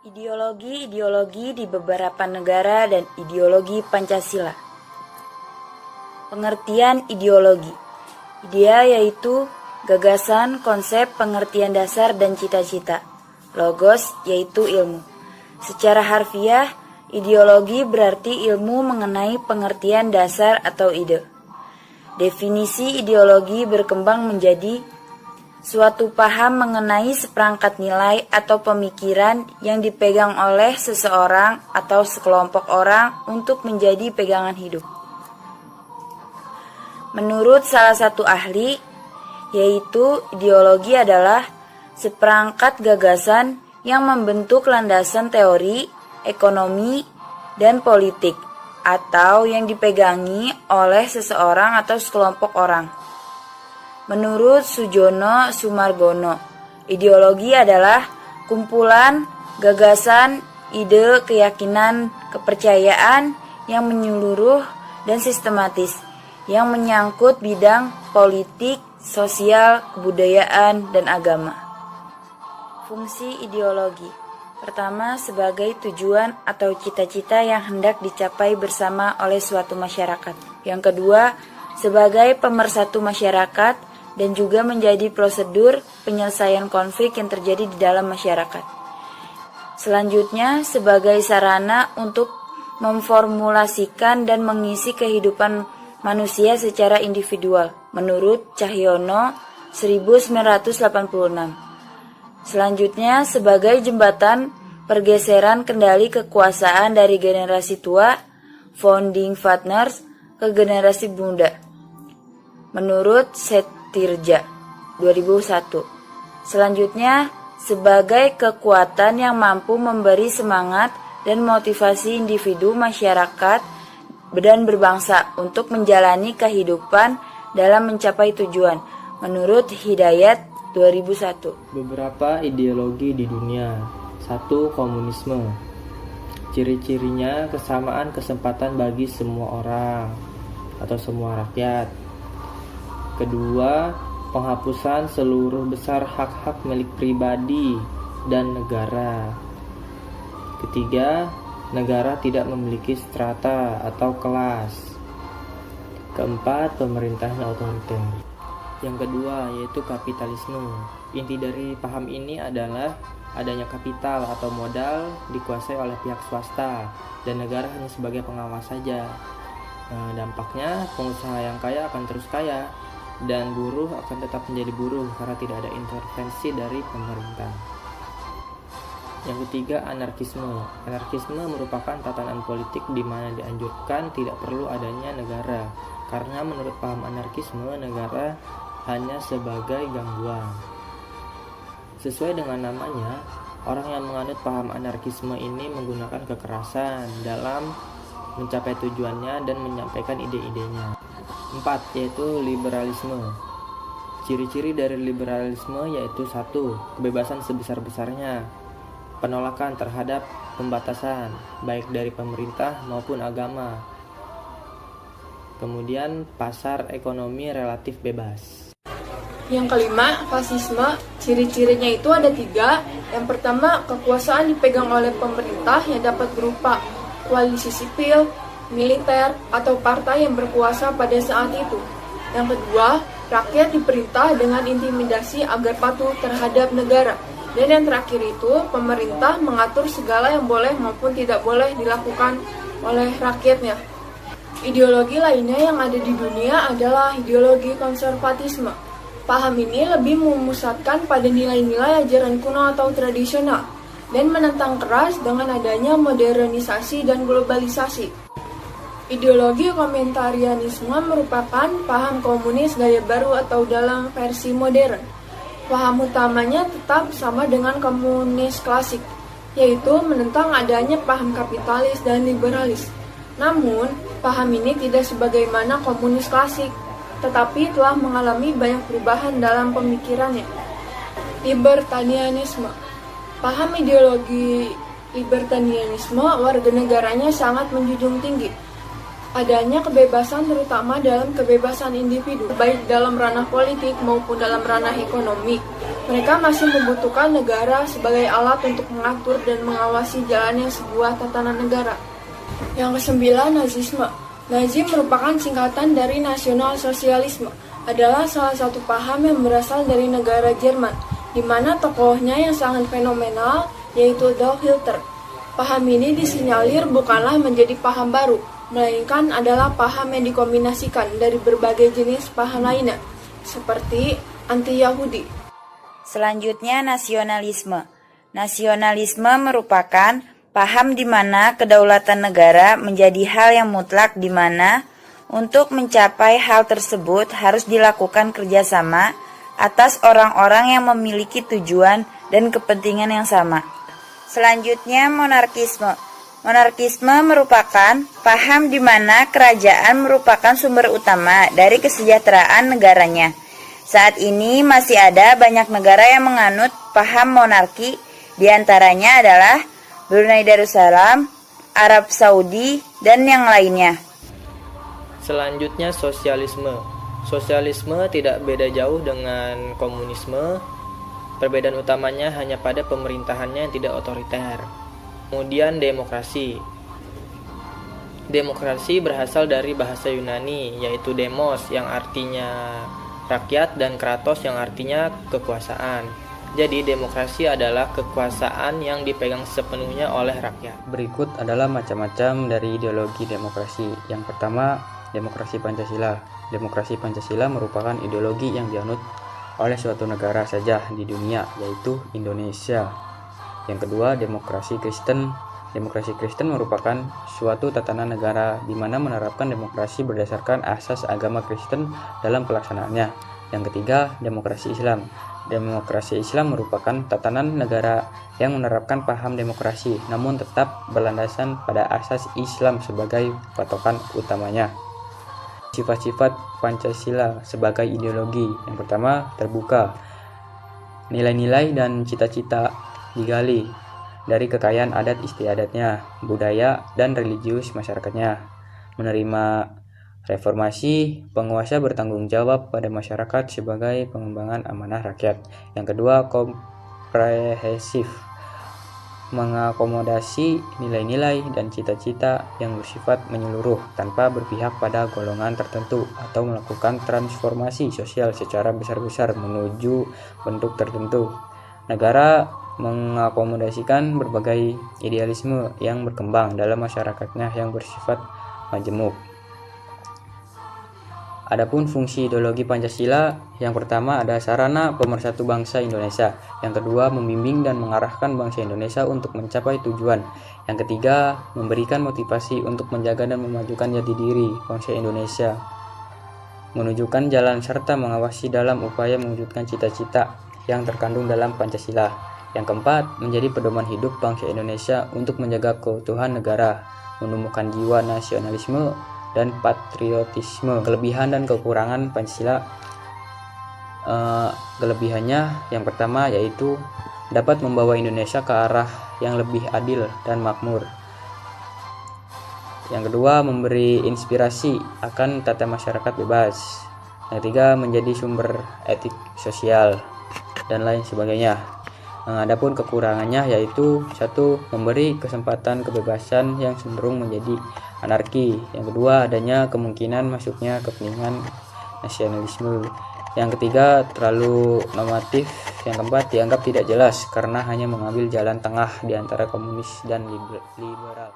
Ideologi-ideologi di beberapa negara dan ideologi Pancasila. Pengertian ideologi. Idea yaitu gagasan, konsep, pengertian dasar, dan cita-cita. Logos yaitu ilmu. Secara harfiah, ideologi berarti ilmu mengenai pengertian dasar atau ide. Definisi ideologi berkembang menjadi suatu paham mengenai seperangkat nilai atau pemikiran yang dipegang oleh seseorang atau sekelompok orang untuk menjadi pegangan hidup. Menurut salah satu ahli, yaitu ideologi adalah seperangkat gagasan yang membentuk landasan teori, ekonomi, dan politik, atau yang dipegangi oleh seseorang atau sekelompok orang. Menurut Sujono Sumargono, ideologi adalah kumpulan gagasan, ide, keyakinan, kepercayaan yang menyeluruh dan sistematis, yang menyangkut bidang politik, sosial, kebudayaan, dan agama. Fungsi ideologi. Pertama, sebagai tujuan atau cita-cita yang hendak dicapai bersama oleh suatu masyarakat. Yang kedua, sebagai pemersatu masyarakat dan juga menjadi prosedur penyelesaian konflik yang terjadi di dalam masyarakat. Selanjutnya, sebagai sarana untuk memformulasikan dan mengisi kehidupan manusia secara individual, menurut Cahyono 1986. Selanjutnya, sebagai jembatan pergeseran kendali kekuasaan dari generasi tua, founding fathers, ke generasi muda, menurut Tirja 2001. Selanjutnya, sebagai kekuatan yang mampu memberi semangat dan motivasi individu, masyarakat, dan berbangsa untuk menjalani kehidupan dalam mencapai tujuan, menurut Hidayat 2001. Beberapa ideologi di dunia. 1. Komunisme. Ciri-cirinya kesamaan kesempatan bagi semua orang atau semua rakyat. Kedua, penghapusan seluruh besar hak-hak milik pribadi dan negara. Ketiga, negara tidak memiliki strata atau kelas. Keempat, pemerintahan otoriter. Yang kedua, yaitu kapitalisme. Inti dari paham ini adalah adanya kapital atau modal dikuasai oleh pihak swasta dan negara hanya sebagai pengawas saja. Dampaknya, pengusaha yang kaya akan terus kaya dan buruh akan tetap menjadi buruh karena tidak ada intervensi dari pemerintah. Yang ketiga, anarkisme. Anarkisme merupakan tatanan politik di mana dianjurkan tidak perlu adanya negara, karena menurut paham anarkisme, negara hanya sebagai gangguan. Sesuai dengan namanya, orang yang menganut paham anarkisme ini menggunakan kekerasan dalam mencapai tujuannya dan menyampaikan ide-idenya. 4. Yaitu liberalisme. Ciri-ciri dari liberalisme yaitu 1. Kebebasan sebesar-besarnya, penolakan terhadap pembatasan baik dari pemerintah maupun agama. Kemudian pasar ekonomi relatif bebas. Yang kelima, fasisme. Ciri-cirinya itu ada 3. Yang pertama, kekuasaan dipegang oleh pemerintah yang dapat berupa koalisi sipil, militer, atau partai yang berkuasa pada saat itu. Yang kedua, rakyat diperintah dengan intimidasi agar patuh terhadap negara. Dan yang terakhir itu, pemerintah mengatur segala yang boleh maupun tidak boleh dilakukan oleh rakyatnya. Ideologi lainnya yang ada di dunia adalah ideologi konservatisme. Paham ini lebih memusatkan pada nilai-nilai ajaran kuno atau tradisional dan menentang keras dengan adanya modernisasi dan globalisasi. Ideologi komentarianisme merupakan paham komunis gaya baru atau dalam versi modern. Paham utamanya tetap sama dengan komunis klasik, yaitu menentang adanya paham kapitalis dan liberalis. Namun, paham ini tidak sebagaimana komunis klasik, tetapi telah mengalami banyak perubahan dalam pemikirannya. Libertarianisme. Paham ideologi libertarianisme, warga negaranya sangat menjunjung tinggi adanya kebebasan, terutama dalam kebebasan individu, baik dalam ranah politik maupun dalam ranah ekonomi. Mereka masih membutuhkan negara sebagai alat untuk mengatur dan mengawasi jalannya sebuah tatanan negara. Yang kesembilan, Nazisme. Nazi merupakan singkatan dari Nasional Sosialisme, adalah salah satu paham yang berasal dari negara Jerman, di mana tokohnya yang sangat fenomenal yaitu Adolf Hitler. Paham ini disinyalir bukanlah menjadi paham baru, melainkan adalah paham yang dikombinasikan dari berbagai jenis paham lainnya, seperti anti-Yahudi. Selanjutnya, nasionalisme. Nasionalisme merupakan paham di mana kedaulatan negara menjadi hal yang mutlak, di mana untuk mencapai hal tersebut harus dilakukan kerjasama atas orang-orang yang memiliki tujuan dan kepentingan yang sama. Selanjutnya, monarkisme. Monarkisme merupakan paham di mana kerajaan merupakan sumber utama dari kesejahteraan negaranya. Saat ini masih ada banyak negara yang menganut paham monarki, di antaranya adalah Brunei Darussalam, Arab Saudi, dan yang lainnya. Selanjutnya, sosialisme. Sosialisme tidak beda jauh dengan komunisme. Perbedaan utamanya hanya pada pemerintahannya yang tidak otoriter. Kemudian, demokrasi. Demokrasi berasal dari bahasa Yunani, yaitu demos yang artinya rakyat dan kratos yang artinya kekuasaan. Jadi demokrasi adalah kekuasaan yang dipegang sepenuhnya oleh rakyat. Berikut adalah macam-macam dari ideologi demokrasi. Yang pertama, demokrasi Pancasila. Demokrasi Pancasila merupakan ideologi yang dianut oleh suatu negara saja di dunia, yaitu Indonesia. Yang kedua, demokrasi Kristen. Demokrasi Kristen merupakan suatu tatanan negara di mana menerapkan demokrasi berdasarkan asas agama Kristen dalam pelaksanaannya. Yang ketiga, demokrasi Islam. Demokrasi Islam merupakan tatanan negara yang menerapkan paham demokrasi, namun tetap berlandasan pada asas Islam sebagai patokan utamanya. Sifat-sifat Pancasila sebagai ideologi. Yang pertama, terbuka. Nilai-nilai dan cita-cita digali dari kekayaan adat istiadatnya, budaya, dan religius masyarakatnya. Menerima reformasi, penguasa bertanggung jawab pada masyarakat sebagai pengembangan amanah rakyat. Yang kedua, komprehensif. Mengakomodasi nilai-nilai dan cita-cita yang bersifat menyeluruh tanpa berpihak pada golongan tertentu atau melakukan transformasi sosial secara besar-besar menuju bentuk tertentu. Negara mengakomodasikan berbagai idealisme yang berkembang dalam masyarakatnya yang bersifat majemuk. Adapun fungsi ideologi Pancasila, yang pertama ada sarana pemersatu bangsa Indonesia, yang kedua membimbing dan mengarahkan bangsa Indonesia untuk mencapai tujuan, yang ketiga memberikan motivasi untuk menjaga dan memajukan jati diri bangsa Indonesia, menunjukkan jalan serta mengawasi dalam upaya mewujudkan cita-cita yang terkandung dalam Pancasila. Yang keempat, menjadi pedoman hidup bangsa Indonesia untuk menjaga keutuhan negara, menumbuhkan jiwa nasionalisme dan patriotisme. Kelebihan dan kekurangan Pancasila. Kelebihannya yang pertama yaitu dapat membawa Indonesia ke arah yang lebih adil dan makmur. Yang kedua, memberi inspirasi akan tata masyarakat bebas. Yang ketiga, menjadi sumber etik sosial dan lain sebagainya. Adapun kekurangannya yaitu satu, memberi kesempatan kebebasan yang cenderung menjadi anarki. Yang kedua, adanya kemungkinan masuknya kepentingan nasionalisme. Yang ketiga, terlalu normatif. Yang keempat, dianggap tidak jelas karena hanya mengambil jalan tengah di antara komunis dan liberal.